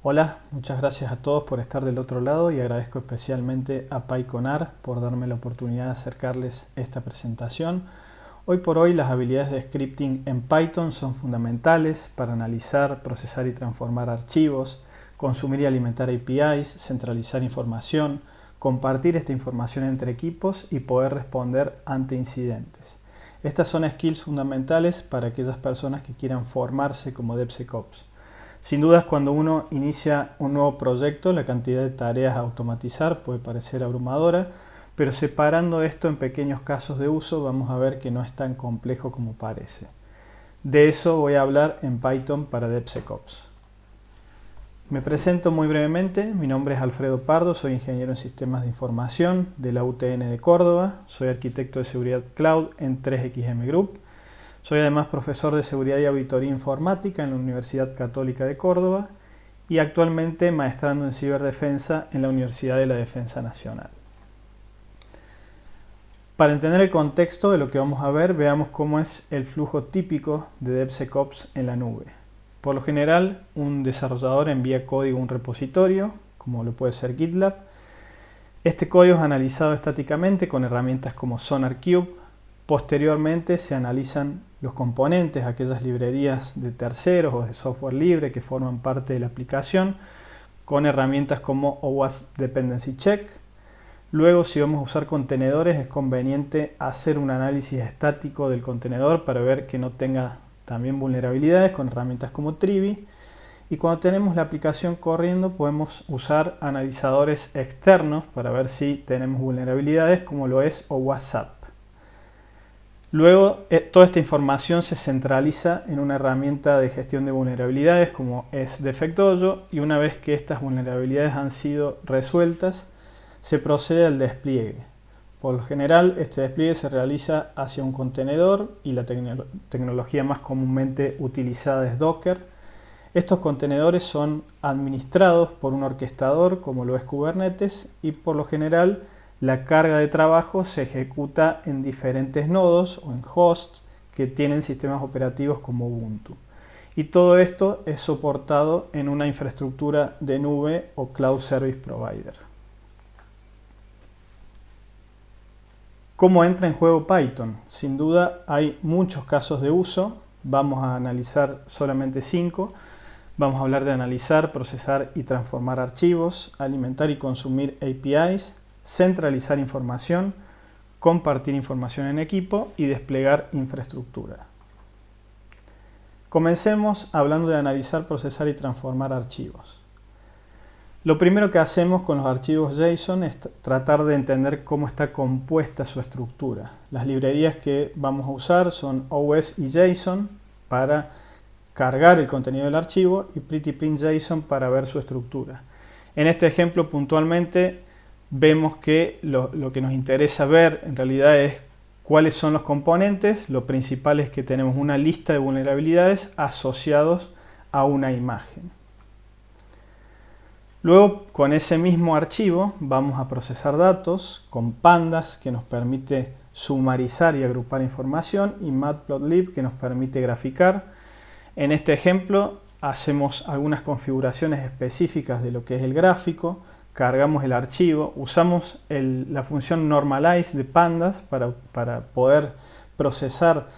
Hola, muchas gracias a todos por estar del otro lado y agradezco especialmente a PyConar por darme la oportunidad de acercarles esta presentación. Hoy por hoy las habilidades de scripting en Python son fundamentales para analizar, procesar y transformar archivos, consumir y alimentar APIs, centralizar información, compartir esta información entre equipos y poder responder ante incidentes. Estas son skills fundamentales para aquellas personas que quieran formarse como DevSecOps. Sin dudas, cuando uno inicia un nuevo proyecto, la cantidad de tareas a automatizar puede parecer abrumadora, pero separando esto en pequeños casos de uso vamos a ver que no es tan complejo como parece. De eso voy a hablar en Python para DevSecOps. Me presento muy brevemente, mi nombre es Alfredo Pardo, soy ingeniero en sistemas de información de la UTN de Córdoba, soy arquitecto de seguridad cloud en 3XM Group. Soy además profesor de Seguridad y Auditoría Informática en la Universidad Católica de Córdoba y actualmente maestrando en Ciberdefensa en la Universidad de la Defensa Nacional. Para entender el contexto de lo que vamos a ver, veamos cómo es el flujo típico de DevSecOps en la nube. Por lo general, un desarrollador envía código a un repositorio, como lo puede ser GitLab. Este código es analizado estáticamente con herramientas como SonarQube. Posteriormente se analizan los componentes, aquellas librerías de terceros o de software libre que forman parte de la aplicación, con herramientas como OWASP Dependency Check. Luego, si vamos a usar contenedores, es conveniente hacer un análisis estático del contenedor para ver que no tenga también vulnerabilidades con herramientas como Trivi. Y cuando tenemos la aplicación corriendo, podemos usar analizadores externos para ver si tenemos vulnerabilidades, como lo es OWASP. Luego, toda esta información se centraliza en una herramienta de gestión de vulnerabilidades como es Defectdojo, y una vez que estas vulnerabilidades han sido resueltas, se procede al despliegue. Por lo general, este despliegue se realiza hacia un contenedor y la tecnología más comúnmente utilizada es Docker. Estos contenedores son administrados por un orquestador como lo es Kubernetes y por lo general la carga de trabajo se ejecuta en diferentes nodos o en hosts que tienen sistemas operativos como Ubuntu. Y todo esto es soportado en una infraestructura de nube o Cloud Service Provider. ¿Cómo entra en juego Python? Sin duda hay muchos casos de uso. Vamos a analizar solamente 5. Vamos a hablar de analizar, procesar y transformar archivos, alimentar y consumir APIs, centralizar información, compartir información en equipo y desplegar infraestructura. Comencemos hablando de analizar, procesar y transformar archivos. Lo primero que hacemos con los archivos JSON es tratar de entender cómo está compuesta su estructura. Las librerías que vamos a usar son OS y JSON para cargar el contenido del archivo y prettyprint.json para ver su estructura. En este ejemplo puntualmente vemos que lo que nos interesa ver en realidad es cuáles son los componentes. Lo principal es que tenemos una lista de vulnerabilidades asociados a una imagen. Luego, con ese mismo archivo vamos a procesar datos con pandas, que nos permite sumarizar y agrupar información, y matplotlib, que nos permite graficar. En este ejemplo hacemos algunas configuraciones específicas de lo que es el gráfico, cargamos el archivo, usamos la función normalize de pandas para poder procesar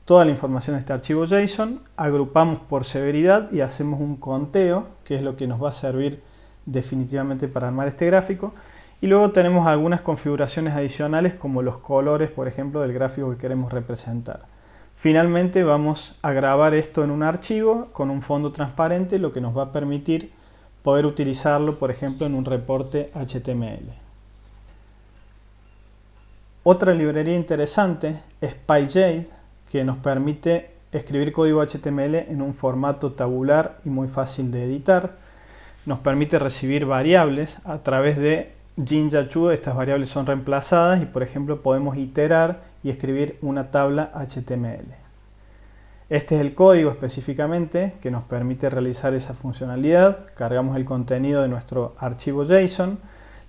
toda la información de este archivo JSON, agrupamos por severidad y hacemos un conteo, que es lo que nos va a servir definitivamente para armar este gráfico. Y luego tenemos algunas configuraciones adicionales como los colores, por ejemplo, del gráfico que queremos representar. Finalmente vamos a grabar esto en un archivo con un fondo transparente, lo que nos va a permitir poder utilizarlo, por ejemplo, en un reporte HTML. Otra librería interesante es PyJade, que nos permite escribir código HTML en un formato tabular y muy fácil de editar. Nos permite recibir variables a través de Jinja2. Estas variables son reemplazadas y, por ejemplo, podemos iterar y escribir una tabla HTML. Este es el código específicamente que nos permite realizar esa funcionalidad. Cargamos el contenido de nuestro archivo JSON,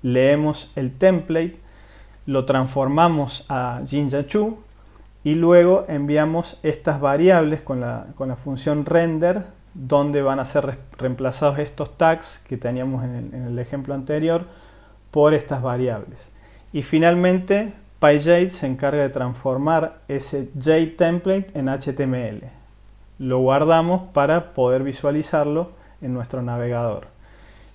leemos el template, lo transformamos a Jinja2 y luego enviamos estas variables con la función render, donde van a ser reemplazados estos tags que teníamos en el ejemplo anterior por estas variables. Y finalmente PyJade se encarga de transformar ese JTemplate en HTML. Lo guardamos para poder visualizarlo en nuestro navegador.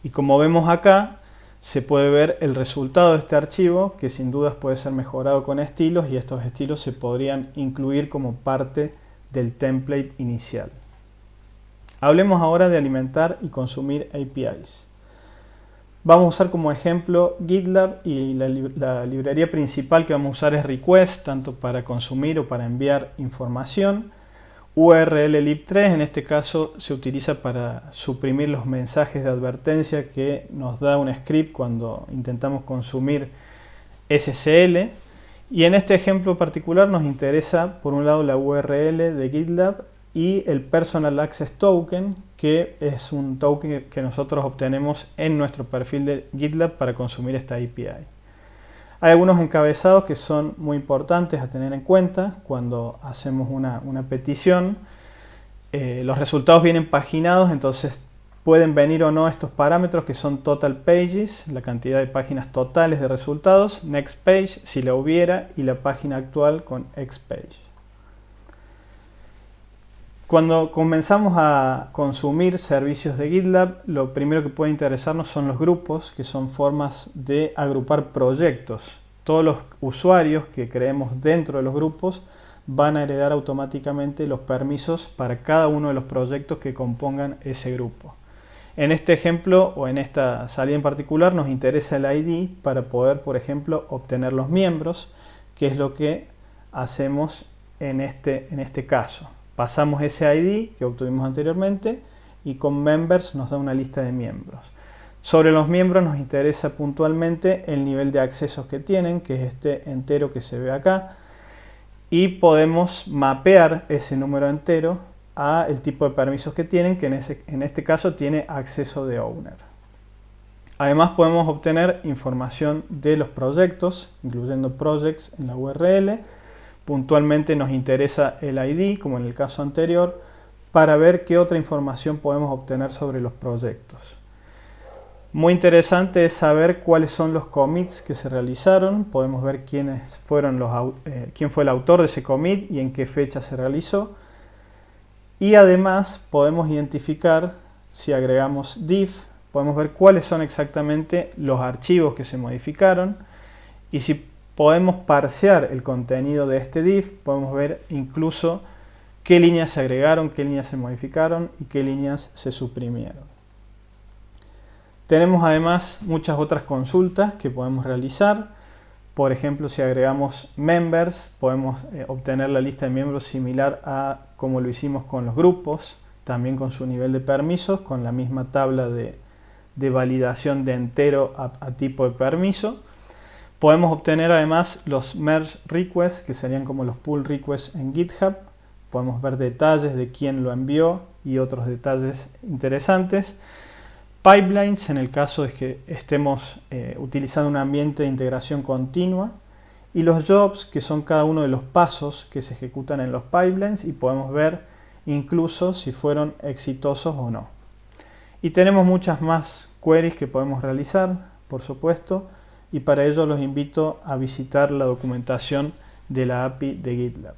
Y como vemos acá, se puede ver el resultado de este archivo, que sin dudas puede ser mejorado con estilos, y estos estilos se podrían incluir como parte del template inicial. Hablemos ahora de alimentar y consumir APIs. Vamos a usar como ejemplo GitLab, y la librería principal que vamos a usar es request, tanto para consumir o para enviar información. URLlib3 en este caso se utiliza para suprimir los mensajes de advertencia que nos da un script cuando intentamos consumir SSL. Y en este ejemplo particular nos interesa por un lado la URL de GitLab y el Personal Access Token, que es un token que nosotros obtenemos en nuestro perfil de GitLab para consumir esta API. Hay algunos encabezados que son muy importantes a tener en cuenta cuando hacemos una petición. Los resultados vienen paginados, entonces pueden venir o no estos parámetros que son total pages, la cantidad de páginas totales de resultados, next page si la hubiera, y la página actual con X page. Cuando comenzamos a consumir servicios de GitLab, lo primero que puede interesarnos son los grupos, que son formas de agrupar proyectos. Todos los usuarios que creemos dentro de los grupos van a heredar automáticamente los permisos para cada uno de los proyectos que compongan ese grupo. En este ejemplo o en esta salida en particular nos interesa el ID para poder, por ejemplo, obtener los miembros, que es lo que hacemos en este caso. Pasamos ese ID que obtuvimos anteriormente y con members nos da una lista de miembros. Sobre los miembros nos interesa puntualmente el nivel de accesos que tienen, que es este entero que se ve acá, y podemos mapear ese número entero a el tipo de permisos que tienen, que en este caso tiene acceso de owner. Además podemos obtener información de los proyectos, incluyendo projects en la URL. Puntualmente nos interesa el ID, como en el caso anterior, para ver qué otra información podemos obtener sobre los proyectos. Muy interesante es saber cuáles son los commits que se realizaron. Podemos ver quién fue el autor de ese commit y en qué fecha se realizó. Y además podemos identificar, si agregamos diff, podemos ver cuáles son exactamente los archivos que se modificaron. Y si podemos parsear el contenido de este diff, podemos ver incluso qué líneas se agregaron, qué líneas se modificaron y qué líneas se suprimieron. Tenemos además muchas otras consultas que podemos realizar. Por ejemplo, si agregamos members, podemos obtener la lista de miembros similar a como lo hicimos con los grupos, también con su nivel de permisos, con la misma tabla de validación de entero a tipo de permiso. Podemos obtener además los merge requests, que serían como los pull requests en GitHub. Podemos ver detalles de quién lo envió y otros detalles interesantes. Pipelines, en el caso de que estemos utilizando un ambiente de integración continua. Y los jobs, que son cada uno de los pasos que se ejecutan en los pipelines, y podemos ver incluso si fueron exitosos o no. Y tenemos muchas más queries que podemos realizar, por supuesto, y para ello los invito a visitar la documentación de la API de GitLab.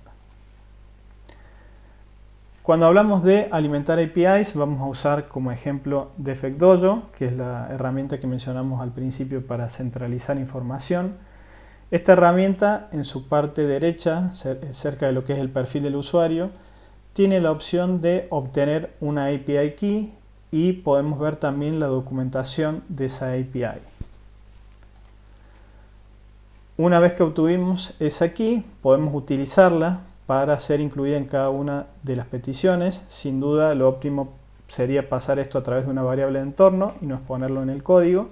Cuando hablamos de alimentar APIs, vamos a usar como ejemplo DefectDojo, que es la herramienta que mencionamos al principio para centralizar información. Esta herramienta, en su parte derecha, cerca de lo que es el perfil del usuario, tiene la opción de obtener una API key y podemos ver también la documentación de esa API. Una vez que obtuvimos esa key, podemos utilizarla para ser incluida en cada una de las peticiones. Sin duda, lo óptimo sería pasar esto a través de una variable de entorno y no exponerlo en el código.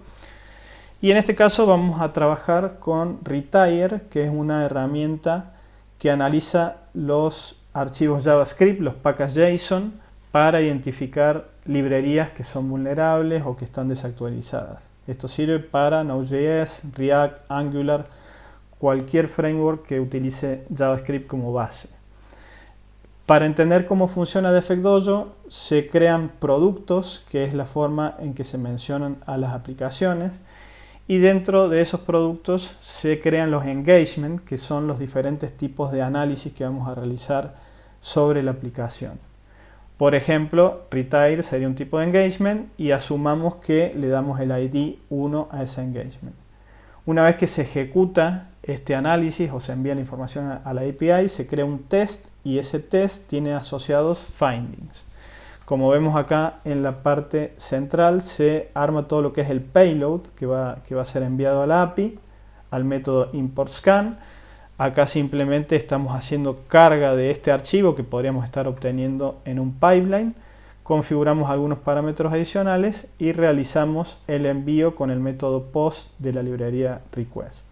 Y en este caso vamos a trabajar con Retire, que es una herramienta que analiza los archivos JavaScript, los package.json, para identificar librerías que son vulnerables o que están desactualizadas. Esto sirve para Node.js, React, Angular, cualquier framework que utilice JavaScript como base. Para entender cómo funciona DefectDojo, se crean productos, que es la forma en que se mencionan a las aplicaciones, y dentro de esos productos se crean los engagement, que son los diferentes tipos de análisis que vamos a realizar sobre la aplicación. Por ejemplo, retire sería un tipo de engagement y asumamos que le damos el ID 1 a ese engagement. Una vez que se ejecuta este análisis o se envía la información a la API, se crea un test y ese test tiene asociados findings. Como vemos acá en la parte central, se arma todo lo que es el payload que va a ser enviado a la API, al método importScan. Acá simplemente estamos haciendo carga de este archivo que podríamos estar obteniendo en un pipeline. Configuramos algunos parámetros adicionales y realizamos el envío con el método post de la librería request.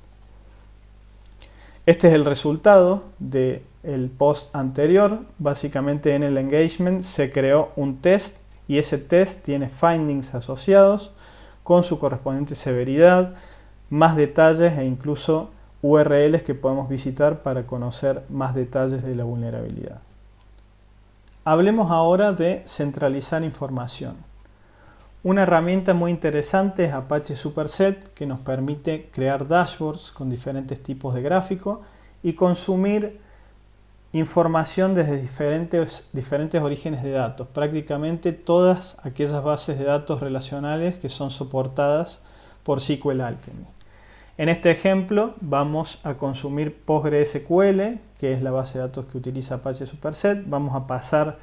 Este es el resultado del post anterior. Básicamente en el engagement se creó un test y ese test tiene findings asociados con su correspondiente severidad, más detalles e incluso URLs que podemos visitar para conocer más detalles de la vulnerabilidad. Hablemos ahora de centralizar información. Una herramienta muy interesante es Apache Superset, que nos permite crear dashboards con diferentes tipos de gráfico y consumir información desde diferentes orígenes de datos, prácticamente todas aquellas bases de datos relacionales que son soportadas por SQL Alchemy. En este ejemplo vamos a consumir PostgreSQL, que es la base de datos que utiliza Apache Superset. Vamos a pasar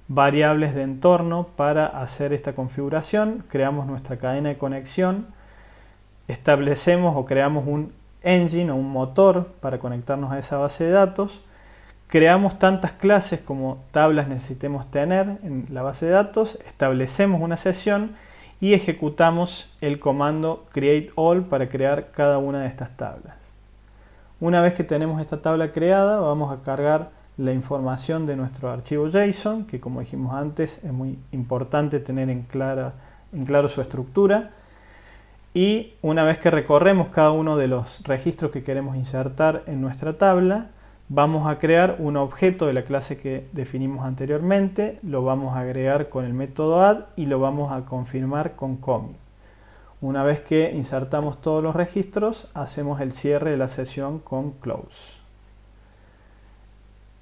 variables de entorno para hacer esta configuración. Creamos nuestra cadena de conexión, establecemos o creamos un engine o un motor para conectarnos a esa base de datos. Creamos tantas clases como tablas necesitemos tener en la base de datos, establecemos una sesión y ejecutamos el comando createAll para crear cada una de estas tablas. Una vez que tenemos esta tabla creada, vamos a cargar la información de nuestro archivo JSON, que como dijimos antes es muy importante tener en claro su estructura. Y una vez que recorremos cada uno de los registros que queremos insertar en nuestra tabla, vamos a crear un objeto de la clase que definimos anteriormente, lo vamos a agregar con el método add y lo vamos a confirmar con commit. Una vez que insertamos todos los registros, hacemos el cierre de la sesión con close.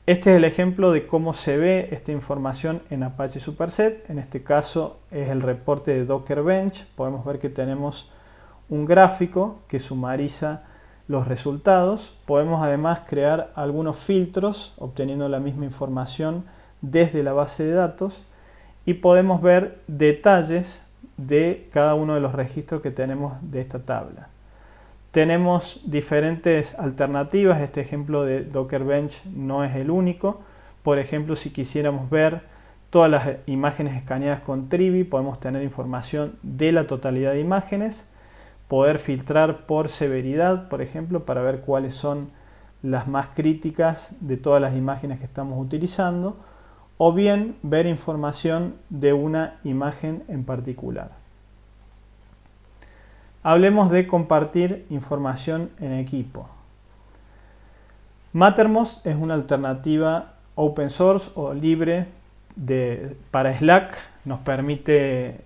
Este es el ejemplo de cómo se ve esta información en Apache Superset. En este caso es el reporte de Docker Bench. Podemos ver que tenemos un gráfico que sumariza los resultados. Podemos además crear algunos filtros obteniendo la misma información desde la base de datos y podemos ver detalles de cada uno de los registros que tenemos de esta tabla. Tenemos diferentes alternativas. Este ejemplo de Docker Bench no es el único. Por ejemplo, si quisiéramos ver todas las imágenes escaneadas con Trivi, podemos tener información de la totalidad de imágenes. Poder filtrar por severidad, por ejemplo, para ver cuáles son las más críticas de todas las imágenes que estamos utilizando, o bien ver información de una imagen en particular. Hablemos de compartir información en equipo. Mattermost es una alternativa open source o libre para Slack. Nos permite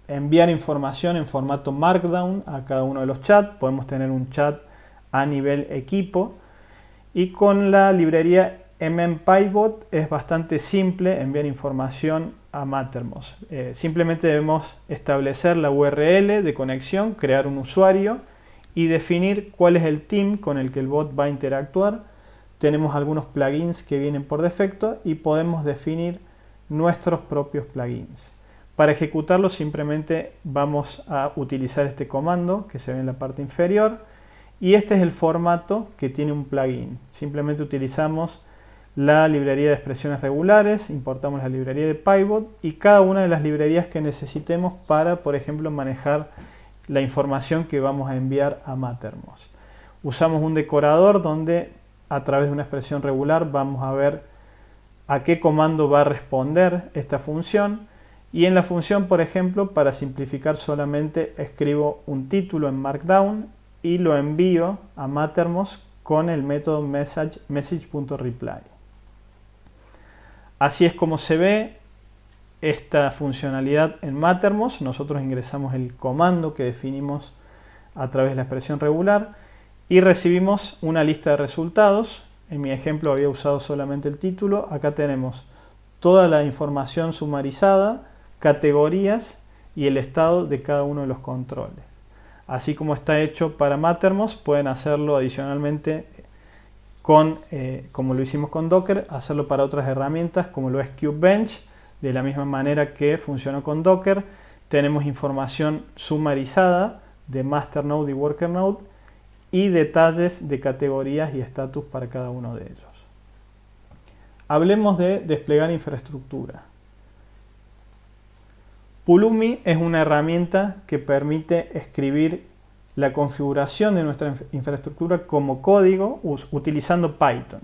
enviar información en formato Markdown a cada uno de los chats. Podemos tener un chat a nivel equipo. Y con la librería MMPybot es bastante simple enviar información a Mattermost. Simplemente debemos establecer la URL de conexión, crear un usuario y definir cuál es el team con el que el bot va a interactuar. Tenemos algunos plugins que vienen por defecto y podemos definir nuestros propios plugins. Para ejecutarlo simplemente vamos a utilizar este comando que se ve en la parte inferior y este es el formato que tiene un plugin. Simplemente utilizamos la librería de expresiones regulares, importamos la librería de Pybot y cada una de las librerías que necesitemos para, por ejemplo, manejar la información que vamos a enviar a Mattermost. Usamos un decorador donde a través de una expresión regular vamos a ver a qué comando va a responder esta función. Y en la función, por ejemplo, para simplificar solamente escribo un título en Markdown y lo envío a Mattermost con el método message.reply. Así es como se ve esta funcionalidad en Mattermost. Nosotros ingresamos el comando que definimos a través de la expresión regular y recibimos una lista de resultados. En mi ejemplo había usado solamente el título. Acá tenemos toda la información sumarizada, categorías y el estado de cada uno de los controles. Así como está hecho para Mattermost, pueden hacerlo adicionalmente como lo hicimos con Docker, hacerlo para otras herramientas como lo es Kubebench. De la misma manera que funcionó con Docker, tenemos información sumarizada de Master Node y Worker Node y detalles de categorías y estatus para cada uno de ellos. Hablemos de desplegar infraestructura. Pulumi es una herramienta que permite escribir la configuración de nuestra infraestructura como código utilizando Python.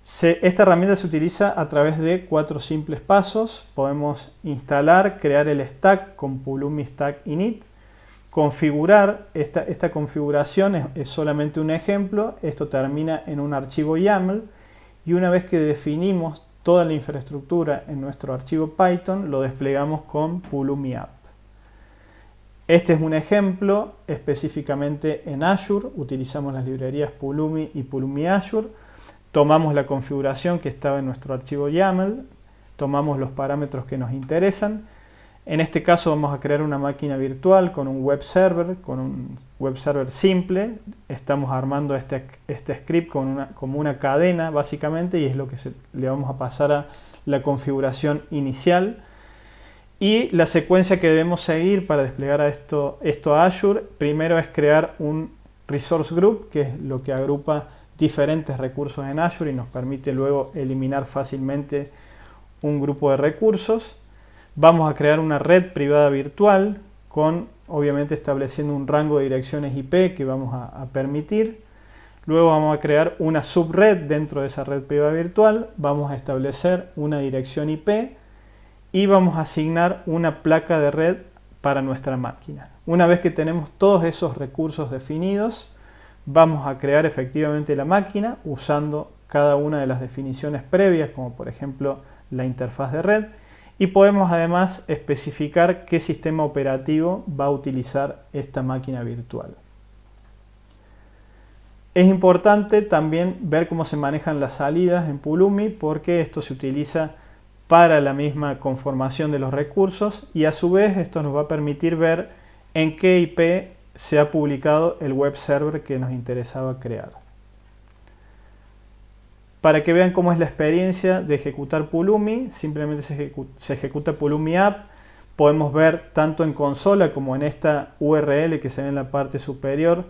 Esta herramienta se utiliza a través de 4 simples pasos. Podemos instalar, crear el stack con Pulumi stack init, configurar. Esta configuración es solamente un ejemplo. Esto termina en un archivo YAML y una vez que definimos toda la infraestructura en nuestro archivo Python, lo desplegamos con Pulumi app. Este es un ejemplo específicamente en Azure. Utilizamos las librerías Pulumi y Pulumi Azure. Tomamos la configuración que estaba en nuestro archivo YAML, tomamos los parámetros que nos interesan. En este caso vamos a crear una máquina virtual con un web server simple. Estamos armando este script como una cadena básicamente y es lo que le vamos a pasar a la configuración inicial. Y la secuencia que debemos seguir para desplegar esto a Azure, primero es crear un resource group, que es lo que agrupa diferentes recursos en Azure y nos permite luego eliminar fácilmente un grupo de recursos. Vamos a crear una red privada virtual obviamente estableciendo un rango de direcciones IP que vamos a permitir. Luego vamos a crear una subred dentro de esa red privada virtual. Vamos a establecer una dirección IP y vamos a asignar una placa de red para nuestra máquina. Una vez que tenemos todos esos recursos definidos, vamos a crear efectivamente la máquina usando cada una de las definiciones previas, como por ejemplo la interfaz de red, y podemos además especificar qué sistema operativo va a utilizar esta máquina virtual. Es importante también ver cómo se manejan las salidas en Pulumi, porque esto se utiliza para la misma conformación de los recursos y a su vez esto nos va a permitir ver en qué IP se ha publicado el web server que nos interesaba crear. Para que vean cómo es la experiencia de ejecutar Pulumi, simplemente se ejecuta Pulumi app. Podemos ver tanto en consola como en esta URL que se ve en la parte superior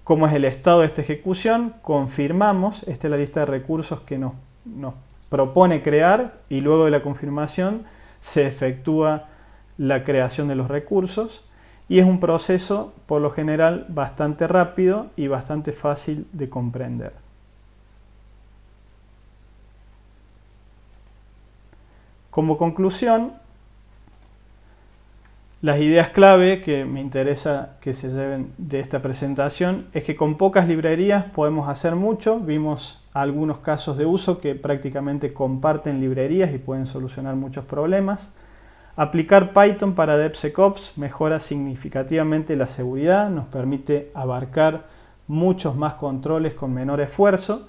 cómo es el estado de esta ejecución. Confirmamos, esta es la lista de recursos que nos propone crear y luego de la confirmación se efectúa la creación de los recursos. Y es un proceso, por lo general, bastante rápido y bastante fácil de comprender. Como conclusión, las ideas clave que me interesa que se lleven de esta presentación es que con pocas librerías podemos hacer mucho. Vimos algunos casos de uso que prácticamente comparten librerías y pueden solucionar muchos problemas. Aplicar Python para DevSecOps mejora significativamente la seguridad, nos permite abarcar muchos más controles con menor esfuerzo.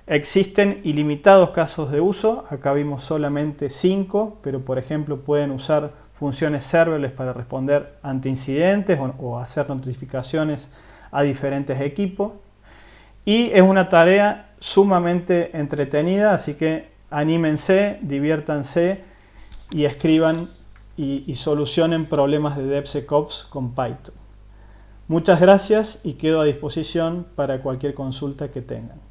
Existen ilimitados casos de uso, acá vimos solamente 5, pero por ejemplo pueden usar funciones serverless para responder ante incidentes o hacer notificaciones a diferentes equipos. Y es una tarea sumamente entretenida, así que anímense, diviértanse y escriban y solucionen problemas de DevSecOps con Python. Muchas gracias y quedo a disposición para cualquier consulta que tengan.